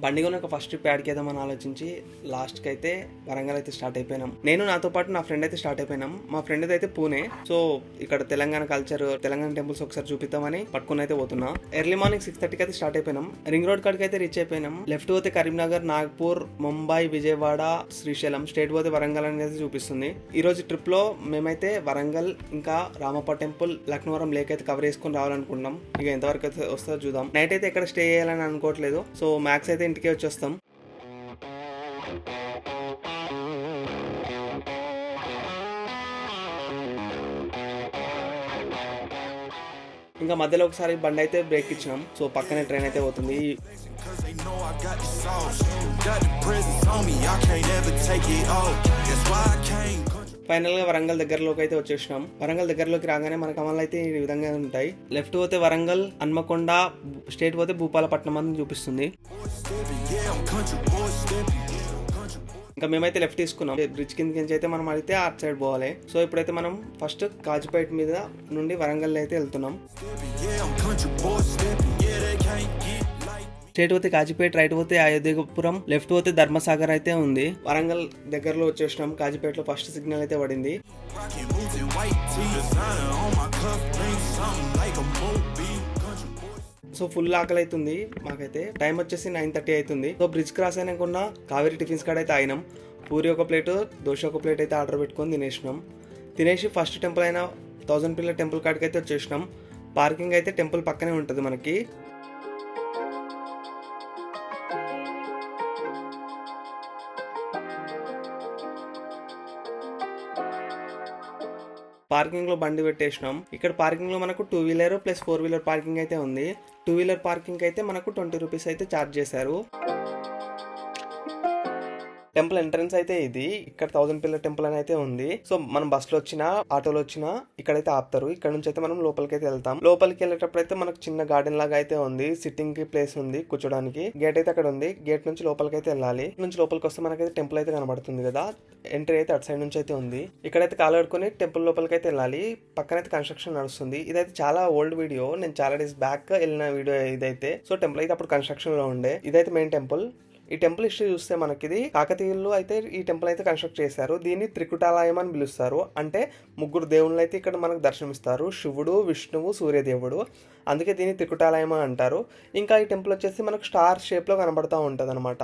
బండి కొన్నాక first trip యాడ్కి వేద్దామని ఆలోచించి లాస్ట్కి అయితే వరంగల్ అయితే స్టార్ట్ అయిపోయినాం. నేను నాతో పాటు నా ఫ్రెండ్ అయితే స్టార్ట్ అయిపోయినాం. మా ఫ్రెండ్ అయితే పూణే. సో ఇక్కడ తెలంగాణ కల్చర్, తెలంగాణ టెంపుల్స్ ఒకసారి చూపిద్దామని పట్టుకుని అయితే పోతున్నా. ఎర్లీ మార్నింగ్ 6:30కి అయితే స్టార్ట్ అయిపోయినాం. రింగ్ రోడ్ కాడికి అయితే రీచ్ అయిపోయినాం. లెఫ్ట్ పోతే కరీంనగర్, నాగ్పూర్, ముంబై, విజయవాడ, శ్రీశైలం. స్ట్రేట్ పోతే వరంగల్ అనేది చూపిస్తుంది. ఈ రోజు ట్రిప్ లో మేమైతే వరంగల్, ఇంకా రామప్ప టెంపుల్, లక్నవరం లేక్ అయితే కవర్ చేసుకుని రావాలనుకుంటున్నాం. ఇక ఎంతవరకు అయితే వస్తుందో చూద్దాం. నైట్ అయితే ఎక్కడ స్టే చేయాలని అనుకోవట్లేదు. సో మ్యాక్స్ అయితే ఇంటికే వచ్చేస్తాం. ఇంకా మధ్యలో ఒకసారి బండి అయితే బ్రేక్ ఇచ్చినాం. సో పక్కనే ట్రైన్ అయితే పోతుంది. ఫైనల్ గా వరంగల్ దగ్గరలోకి అయితే వచ్చేసినాం. వరంగల్ దగ్గరలోకి రాగానే మన కమల్ అయితే ఈ విధంగా ఉంటాయి. లెఫ్ట్ పోతే వరంగల్, హన్మకొండ, స్ట్రేట్ పోతే భూపాలపట్నం అని చూపిస్తుంది. ఇంకా మేమైతే లెఫ్ట్ తీసుకున్నాం. బ్రిడ్జ్ కింద నుంచి అయితే మనం అయితే అటు సైడ్ పోవాలి. సో ఇప్పుడైతే మనం ఫస్ట్ కాజిపేట మీద నుండి వరంగల్ అయితే వెళ్తున్నాం. స్ట్రేట్ పోతే కాజిపేట, రైట్ పోతే అయోధ్యపురం, లెఫ్ట్ పోతే ధర్మసాగర్ అయితే ఉంది. వరంగల్ దగ్గరలో వచ్చేసినాం. కాజిపేటలో ఫస్ట్ సిగ్నల్ అయితే పడింది. సో ఫుల్ ఆకలి అవుతుంది మాకైతే. టైం వచ్చేసి 9:30 అవుతుంది. సో బ్రిడ్జ్ క్రాస్ అయినాకున్న కావేరీ టిఫిన్స్ కాడ అయితే అయినాం. పూరి ఒక ప్లేట్, దోశ ఒక ప్లేట్ అయితే ఆర్డర్ పెట్టుకొని తినేసినాం. తినేసి ఫస్ట్ టెంపుల్ అయిన 1000 పిల్లర్ టెంపుల్ కాడికి అయితే వచ్చేసినాం. పార్కింగ్ అయితే టెంపుల్ పక్కనే ఉంటుంది మనకి. పార్కింగ్ లో బండి పెట్టేసినాం. ఇక్కడ పార్కింగ్ లో మనకు 2 వీలర్ ప్లస్ 4 వీలర్ పార్కింగ్ అయితే ఉంది. 2 వీలర్ పార్కింగ్ అయితే మనకు 20 రూపీస్ అయితే ఛార్జ్ చేశారు. టెంపుల్ ఎంట్రన్స్ అయితే ఇది. ఇక్కడ 1000 పిల్లర్ టెంపుల్ అని అయితే ఉంది. సో మనం బస్ లో వచ్చినా, ఆటోలో వచ్చినా ఇక్కడైతే ఆపుతారు. ఇక్కడ నుంచి అయితే మనం లోపలికి అయితే వెళ్తాం. లోపలికి వెళ్ళేటప్పుడు అయితే మనకు చిన్న గార్డెన్ లాగా అయితే ఉంది. సిట్టింగ్ కి ప్లేస్ ఉంది, కూర్చోడానికి. గేట్ అయితే అక్కడ ఉంది. గేట్ నుంచి లోపలికి అయితే వెళ్ళాలి. నుంచి లోపలికి వస్తే మనకైతే టెంపుల్ అయితే కనబడుతుంది కదా. ఎంట్రీ అయితే అటు సైడ్ నుంచి అయితే ఉంది. ఇక్కడైతే కాలు కడుకొని టెంపుల్ లోపలికి అయితే వెళ్ళాలి. పక్కనైతే కన్స్ట్రక్షన్ నడుస్తుంది. ఇదైతే చాలా ఓల్డ్ వీడియో. నేను చాలా డేస్ బ్యాక్ వెళ్ళిన వీడియో ఇదైతే. సో టెంపుల్ అయితే అప్పుడు కన్స్ట్రక్షన్ లో ఉండే. ఇదైతే మెయిన్ టెంపుల్. ఈ టెంపుల్ హిస్టరీ చూస్తే మనకి కాకతీయులు అయితే ఈ టెంపుల్ అయితే కన్స్ట్రక్ట్ చేశారు. దీన్ని త్రికుటాలయం అని పిలుస్తారు. అంటే 3 దేవుళ్ళు అయితే ఇక్కడ మనకు దర్శనమిస్తారు. శివుడు, విష్ణువు, సూర్యదేవుడు. అందుకే దీన్ని త్రికుటాలయం అంటారు. ఇంకా ఈ టెంపుల్ వచ్చేసి మనకు స్టార్ షేప్ లో కనబడతా ఉంటది అనమాట.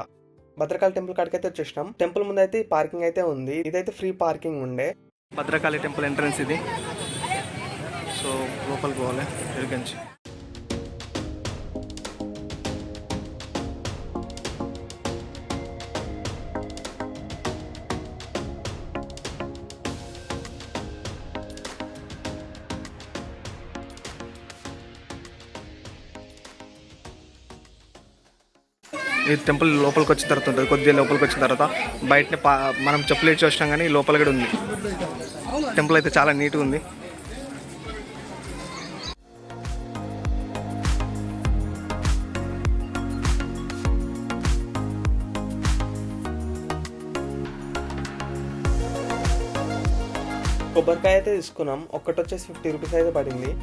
భద్రకాళి టెంపుల్ కాడికి అయితే వచ్చేసినాం. టెంపుల్ ముందు అయితే పార్కింగ్ అయితే ఉంది. ఇదైతే ఫ్రీ పార్కింగ్ ఉండే. భద్రకాళి టెంపుల్ ఎంట్రన్స్ ఇది. సో లోపలికి పోవాలి ఇక్కడికి. ఈ టెంపుల్ లోపలికి వచ్చిన తర్వాత ఉంటుంది. కొద్దిగా లోపలికి వచ్చిన తర్వాత బయటనే మనం చెప్పులు ఇచ్చి వచ్చినాం, కానీ లోపల కూడా ఉంది. టెంపుల్ అయితే చాలా నీట్గా ఉంది. కొబ్బరికాయ అయితే తీసుకున్నాం. ఒక్కటి వచ్చేసి 50 రూపీస్ అయితే పడింది.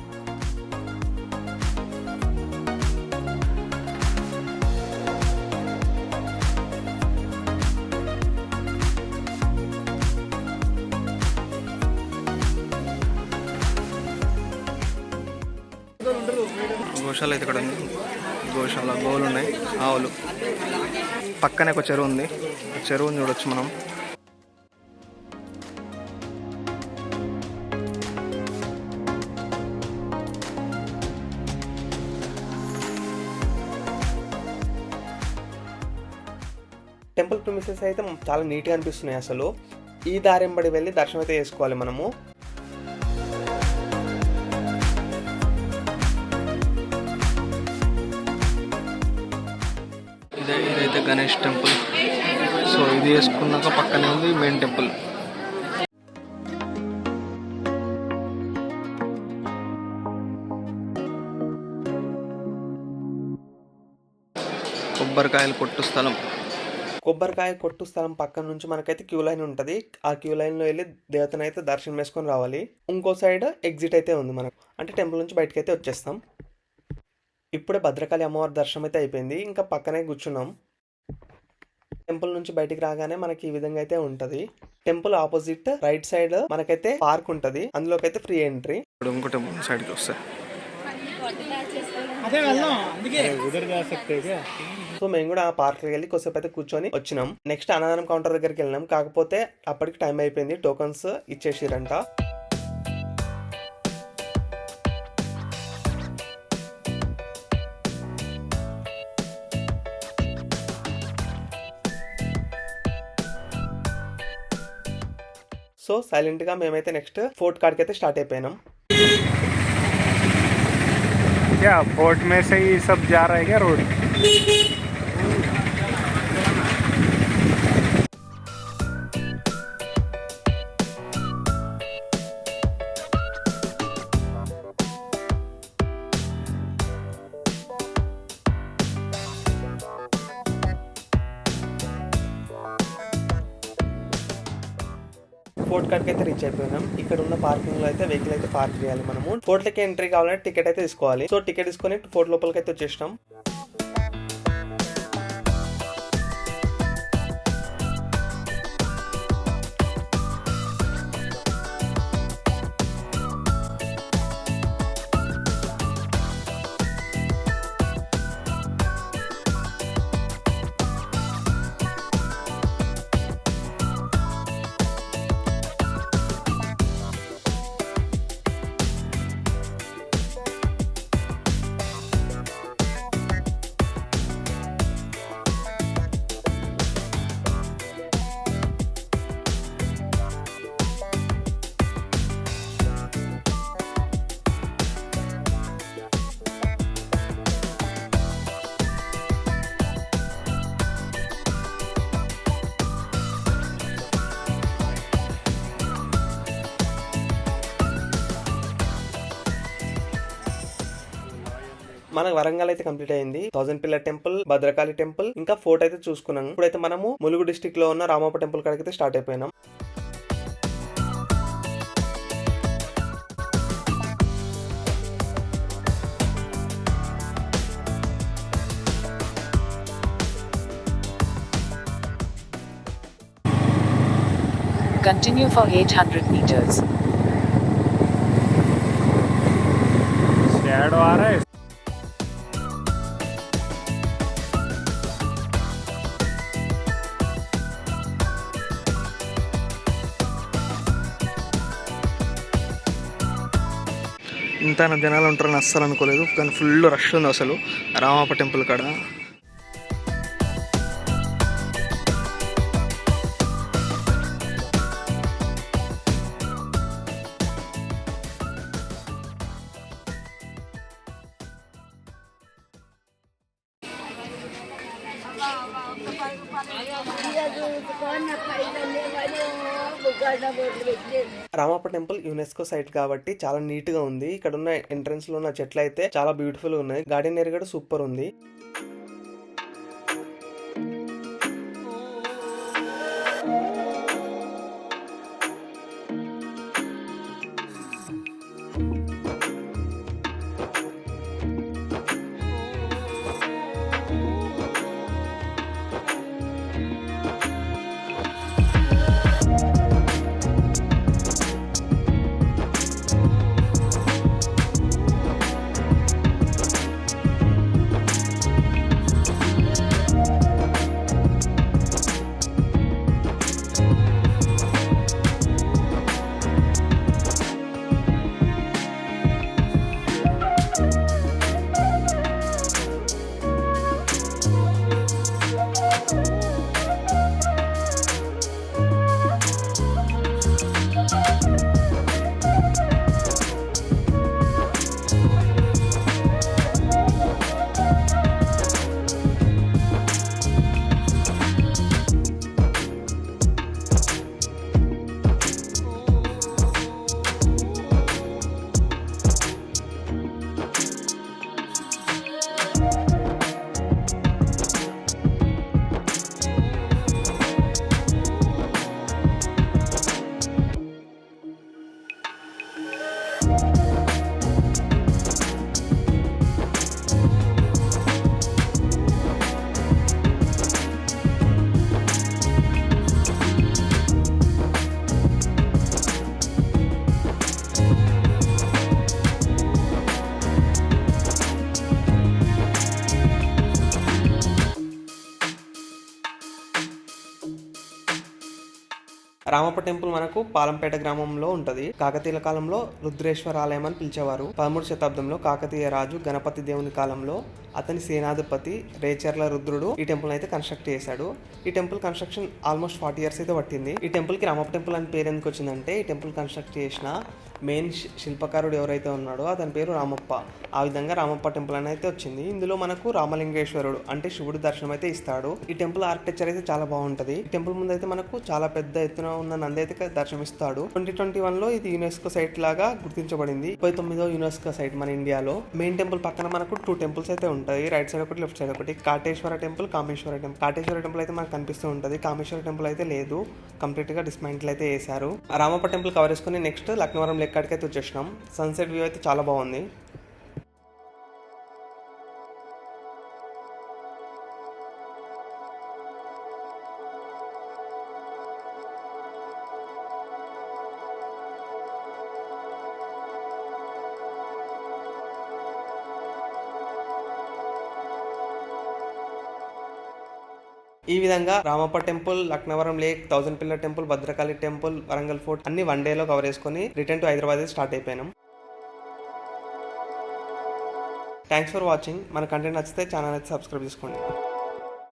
గోశాల అయితే ఇక్కడ ఉంది. గోశాల, గోవులు ఉన్నాయి, ఆవులు. పక్కనే ఒక చెరువు ఉంది. చెరువుని చూడొచ్చు మనం. టెంపుల్ ప్రిమిసెస్ అయితే చాలా నీట్గా అనిపిస్తున్నాయి అసలు. ఈ దారింబడి వెళ్ళి దర్శనం అయితే చేసుకోవాలి మనము. ఇదైతే గణేష్ టెంపుల్. సో ఇది వేసుకున్నాక పక్కనే ఉంది మెయిన్ టెంపుల్. కొబ్బరికాయలు కొట్టు స్థలం. కొబ్బరికాయ కొట్టు స్థలం పక్కన నుంచి మనకైతే క్యూ లైన్ ఉంటుంది. ఆ క్యూ లైన్లో వెళ్ళి దేవతను అయితే దర్శనం చేసుకొని రావాలి. ఇంకో సైడ్ ఎగ్జిట్ అయితే ఉంది మనకు. అంటే టెంపుల్ నుంచి బయటకు అయితే వచ్చేస్తాం. ఇప్పుడే భద్రకాళి అమ్మవారి దర్శనం అయితే అయిపోయింది. ఇంకా పక్కనే కూర్చున్నాం. టెంపుల్ నుంచి బయటికి రాగానే మనకి ఈ విధంగా అయితే ఉంటది. టెంపుల్ ఆపోజిట్ రైట్ సైడ్ మనకైతే పార్క్ ఉంటది, అందులోకి అయితే ఫ్రీ ఎంట్రీ. ఇప్పుడు ఇంకో టెంపుల్ సైడ్ కి వస్తాయి. సో మేము కూడా ఆ పార్క్ వెళ్ళి కొద్దిసేపు అయితే కూర్చొని వచ్చినాం. నెక్స్ట్ అన్నదానం కౌంటర్ దగ్గరికి వెళ్ళినాం, కాకపోతే అప్పటికి టైం అయిపోయింది, టోకన్స్ ఇచ్చేసిరంట. సో సైలెంట్ గా మేమైతే నెక్స్ట్ ఫోర్ట్ కాడికి అయితే స్టార్ట్ అయిపోయినాం. क्या फोर्ट में से ही सब जा रहा है क्या रोड? ఫోర్ట్ కాడికి అయితే రీచ్ అయిపోయినాం. ఇక్కడ ఉన్న పార్కింగ్ లో అయితే వెహికల్ అయితే పార్క్ చేయాలి మనము. ఫోర్ట్ లకి ఎంట్రీ కావాలంటే టికెట్ అయితే తీసుకోవాలి. సో టికెట్ తీసుకొని ఫోర్ట్ లోపలికి అయితే వచ్చేసినాం. మనకు వరంగల్ అయితే కంప్లీట్ అయింది. 1000 పిల్లర్ టెంపుల్, భద్రకాళి టెంపుల్, ఇంకా ఫోర్ట్ అయితే చూసుకున్నాం. ఇప్పుడైతే మనము ములుగు డిస్ట్రిక్ట్ లో ఉన్న రామప్ప టెంపుల్ కాడికి అయితే స్టార్ట్ అయిపోయినాం. Continue for 800 meters. शैडो आ रहा है. ఇంత జనాలు ఉంటారని అస్సలు అనుకోలేదు, కానీ ఫుల్ రష్ ఉంది అసలు రామప్ప టెంపుల్ కాడ. రామప్ప టెంపుల్ యునెస్కో సైట్ కాబట్టి చాలా నీట్ గా ఉంది. ఇక్కడ ఉన్న ఎంట్రన్స్ లో ఉన్న చెట్లు అయితే చాలా బ్యూటిఫుల్ గా ఉన్నాయి. గార్డెన్ ఏరియా కూడా సూపర్ ఉంది. రామప్ప టెంపుల్ మనకు పాలంపేట గ్రామంలో ఉంటది. కాకతీయుల కాలంలో రుద్రేశ్వర ఆలయం అని పిలిచేవారు. 13వ శతాబ్దంలో కాకతీయ రాజు గణపతి దేవుని కాలంలో అతని సేనాధిపతి రేచర్ల రుద్రుడు ఈ టెంపుల్ అయితే కన్స్ట్రక్ట్ చేశాడు. ఈ టెంపుల్ కన్స్ట్రక్షన్ ఆల్మోస్ట్ 40 years అయితే పట్టింది. ఈ టెంపుల్ కి రామప్ప టెంపుల్ అని పేరు ఎందుకు వచ్చిందంటే ఈ టెంపుల్ కన్స్ట్రక్ట్ చేసిన మెయిన్ శిల్పకారుడు ఎవరైతే ఉన్నాడో అతని పేరు రామప్ప. ఆ విధంగా రామప్ప టెంపుల్ అని అయితే వచ్చింది. ఇందులో మనకు రామలింగేశ్వరుడు అంటే శివుడు దర్శనం అయితే ఇస్తాడు. ఈ టెంపుల్ ఆర్కిటెక్చర్ అయితే చాలా బాగుంటది. ఈ టెంపుల్ ముందు అయితే మనకు చాలా పెద్ద ఎత్తున ఉన్న నంది అయితే దర్శనమిస్తాడు. 2021లో ఇది యునెస్కో సైట్ లాగా గుర్తించబడింది. 39వ యునెస్కో సైట్ మన ఇండియాలో. మెయిన్ టెంపుల్ పక్కన మనకు 2 temples అయితే ఉంటాయి. రైట్ సైడ్ ఒకటి, లెఫ్ట్ సైడ్ ఒకటి. Kateshwara temple, Kameshwara temple. Kateshwara temple అయితే మనకు కనిపిస్తూ ఉంటది. కామేశ్వర టెంపుల్ అయితే లేదు, కంప్లీట్ గా డిస్మాంటిల్ అయితే చేశారు. రామప్ప టెంపుల్ కవర్ చేసుకుని నెక్స్ట్ లక్నవరం లేక్ కాడికి అయితే వచ్చేసినాం. సన్సెట్ వ్యూ అయితే చాలా బాగుంది. ఈ విధంగా Ramappa temple, Laknavaram lake, 1000 pillar temple, Bhadrakali temple, Warangal fort అన్ని 1 day లో కవర్ చేసుకుని రిటర్న్ టు హైదరాబాద్ స్టార్ట్ అయిపోయినాం. Thanks for watching. మన కంటెంట్ నచ్చితే ఛానల్ అయితే సబ్స్క్రైబ్ చేసుకోండి.